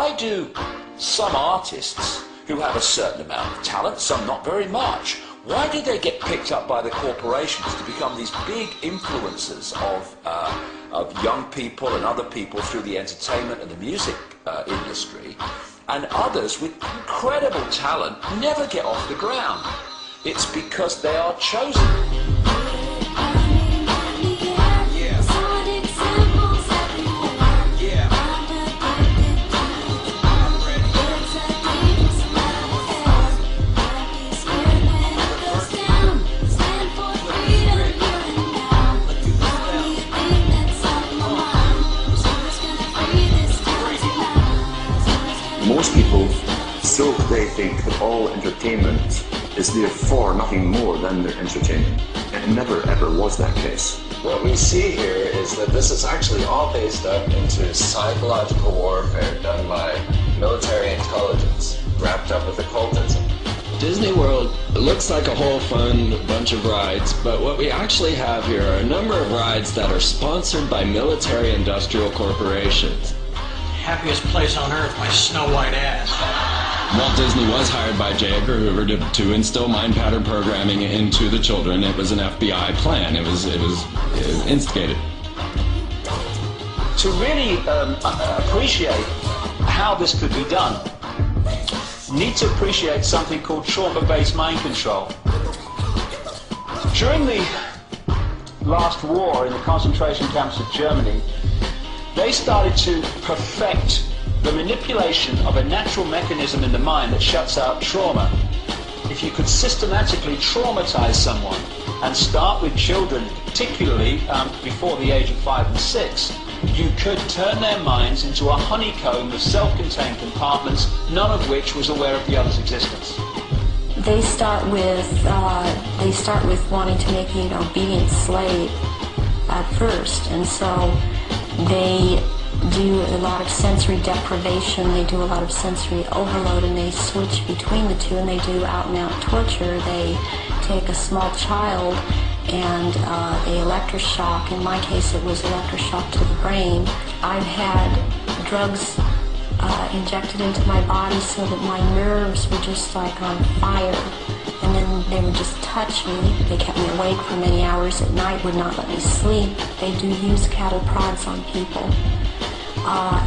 why do some artists who have a certain amount of talent, some not very much, why do they get picked up by the corporations to become these big influencers of young people and other people through the entertainment and the music industry, and others with incredible talent never get off the ground? It's because they are chosen. Most people, so they think that all entertainment is therefore nothing more than their entertainment. It never ever was that case. What we see here is that this is actually all based up into psychological warfare done by military intelligence, wrapped up with occultism. Disney World looks like a whole fun bunch of rides, but what we actually have here are a number of rides that are sponsored by military industrial corporations. Happiest place on earth, my snow white ass. Walt Disney was hired by J. Edgar Hoover to instill mind pattern programming into the children. It was an FBI plan. It was instigated. To really appreciate how this could be done, you need to appreciate something called trauma-based mind control. During the last war in the concentration camps of Germany, they started to perfect the manipulation of a natural mechanism in the mind that shuts out trauma. If you could systematically traumatize someone, and start with children, particularly before the age of 5 and 6, you could turn their minds into a honeycomb of self-contained compartments, none of which was aware of the other's existence. They start with wanting to make you an obedient slave at first, and so they do a lot of sensory deprivation, they do a lot of sensory overload, and they switch between the two, and they do out-and-out torture. They take a small child and they electroshock. In my case, it was electroshock to the brain. I've had drugs injected into my body so that my nerves were just like on fire, and then they would just touch me. They kept me awake for many hours at night, would not let me sleep. They do use cattle prods on people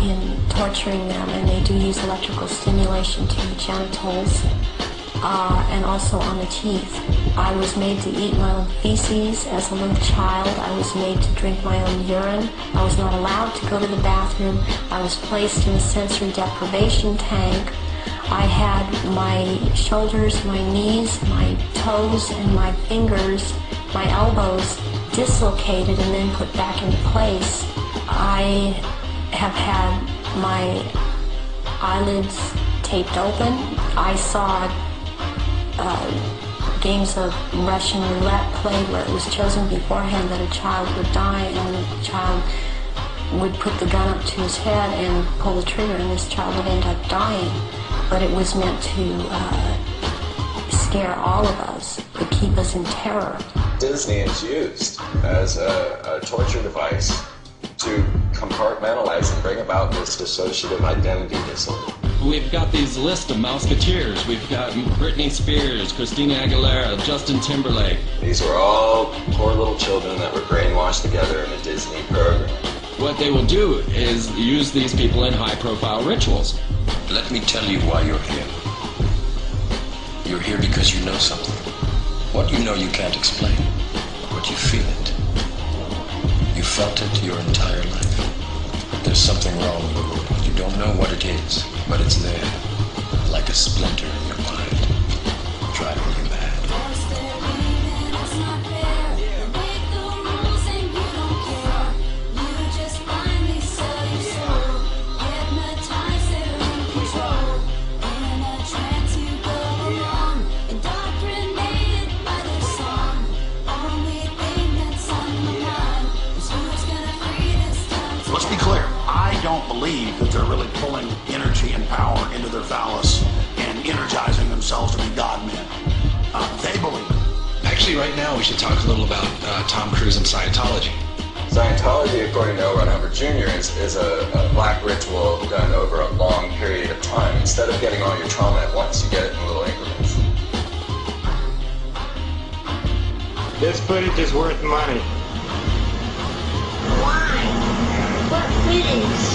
in torturing them, and they do use electrical stimulation to the genitals and also on the teeth. I was made to eat my own feces as a little child. I was made to drink my own urine. I was not allowed to go to the bathroom. I was placed in a sensory deprivation tank. I had my shoulders, my knees, my toes, and my fingers, my elbows dislocated and then put back into place. I have had my eyelids taped open. I saw games of Russian roulette played where it was chosen beforehand that a child would die, and the child would put the gun up to his head and pull the trigger, and this child would end up dying. But it was meant to scare all of us, to keep us in terror. Disney is used as a torture device to compartmentalize and bring about this dissociative identity disorder. We've got these lists of Mouseketeers. We've got Britney Spears, Christina Aguilera, Justin Timberlake. These were all poor little children that were brainwashed together in a Disney program. What they will do is use these people in high-profile rituals. Let me tell you why you're here. You're here because you know something. What you know you can't explain, but you feel it. You felt it your entire life. There's something wrong with the world. You don't know what it is, but it's there, like a splinter in your mind, driving you mad. Let's be clear, I don't believe that they're really pulling energy and power into their phallus and energizing themselves to be God-men. They believe it. Actually, right now we should talk a little about Tom Cruise and Scientology. Scientology, according to L. Ron Hubbard Jr., is a black ritual done over a long period footage is worth money. Why? What footage?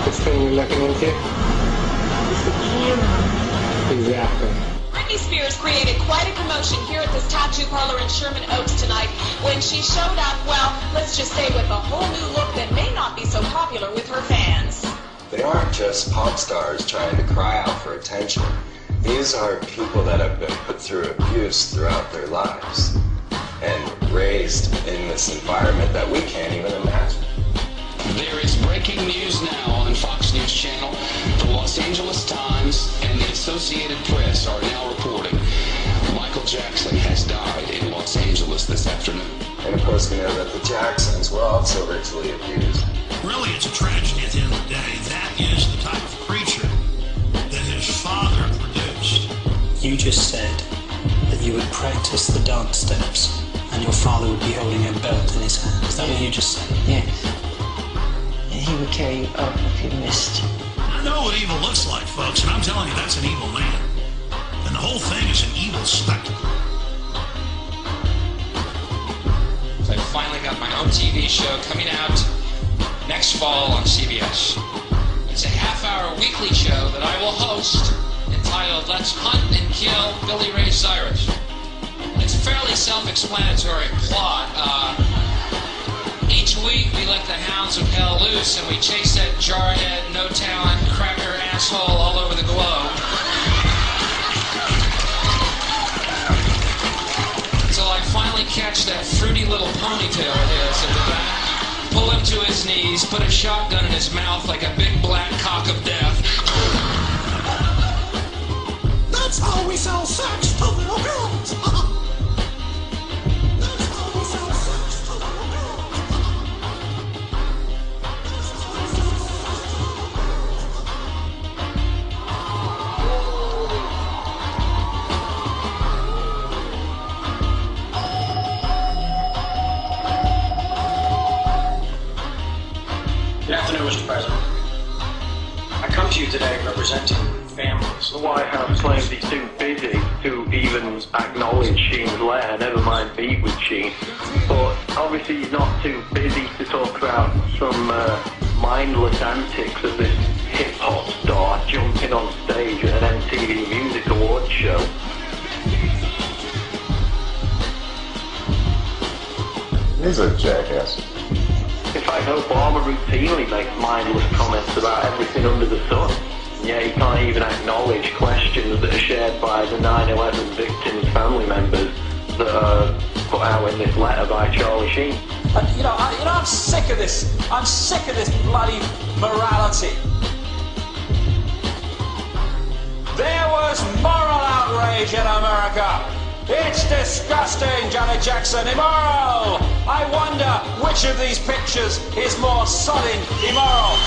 This thing you're looking into? It's a camera. Exactly. Britney Spears created quite a commotion here at this tattoo parlor in Sherman Oaks tonight when she showed up, well, let's just say with a whole new look that may not be so popular with her fans. They aren't just pop stars trying to cry out for attention. These are people that have been put through abuse throughout their lives and raised in this environment that we can't even imagine. There is breaking news now on Fox News Channel. The Los Angeles Times and the Associated Press are now reporting Michael Jackson has died in Los Angeles this afternoon. And of course we know that the Jacksons were also ritually abused. Really, it's a tragedy at the end of the day. That is the type of creature that his father produced. You just said that you would practice the dance steps and your father would be holding a belt in his hand. Is that what you just said? Yes. And he would carry you up if you missed. I know what evil looks like, folks, and I'm telling you, that's an evil man. And the whole thing is an evil spectacle. So I finally got my own TV show coming out next fall on CBS. It's a half-hour weekly show that I will host entitled Let's Hunt and Kill Billy Ray Cyrus. It's a fairly self-explanatory plot. Each week we let the hounds of hell loose and we chase that jarhead, no-talent, cracker asshole all over the globe. Until I finally catch that fruity little ponytail of his at the back, pull him to his knees, put a shotgun in his mouth like a big black cock of death. That's how we sell sex to little girls. That's how we sell sex to little girls. Good afternoon, Mr. President. I come to you today representing families. The White House claims he's too busy to even acknowledge Sheen's letter, never mind meet with Sheen. But obviously he's not too busy to talk about some mindless antics of this hip-hop star jumping on stage at an MTV Music Awards show. He's a jackass. In fact, Obama routinely makes mindless comments about everything under the sun. Yeah, he can't even acknowledge questions that are shared by the 9/11 victims' family members that are put out in this letter by Charlie Sheen. I'm sick of this. I'm sick of this bloody morality. There was moral outrage in America. It's disgusting, Janet Jackson. Immoral. I wonder which of these pictures is more sodding immoral.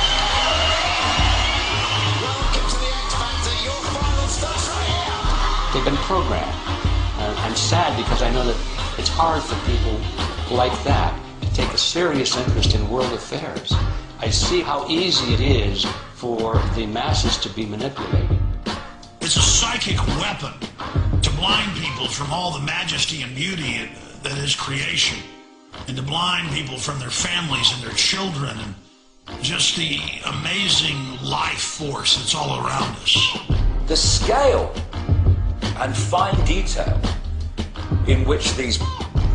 They've been programmed. I'm sad because I know that it's hard for people like that to take a serious interest in world affairs. I see how easy it is for the masses to be manipulated. It's a psychic weapon to blind people from all the majesty and beauty that is creation, and to blind people from their families and their children and just the amazing life force that's all around us. The scale and fine detail in which these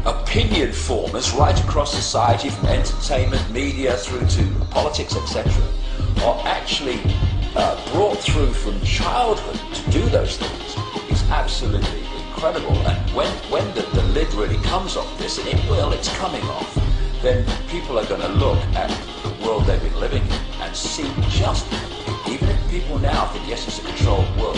opinion formers right across society, from entertainment, media, through to politics, etc., are actually brought through from childhood to do those things is absolutely incredible. And when the lid really comes off this, and it's coming off, then people are going to look at the world they've been living in and see just, even if people now think, yes, it's a controlled world,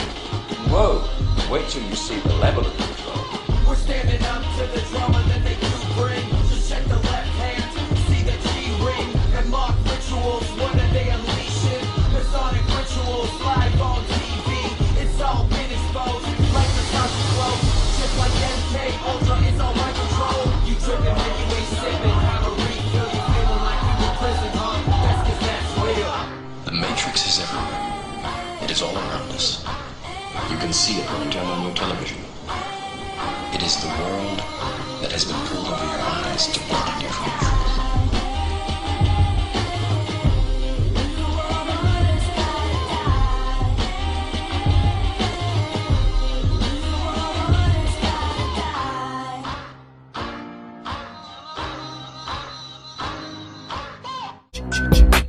whoa, wait till you see the level of control. We're standing up to the drama that they do bring. Just check the left hand, see the G-ring, and mock rituals. What are they unleashing? Masonic rituals live on TV. It's all been exposed, like the conscious flow. Just like MK Ultra, it's all my control. You tripping when you ain't sipping. Have a refill, you feeling like you in prison, huh? That's 'cause that's real. The Matrix is everywhere. It is all around us. You can see it when you turn on your television. It is the world chance to burn in your future. Ch-ch-ch.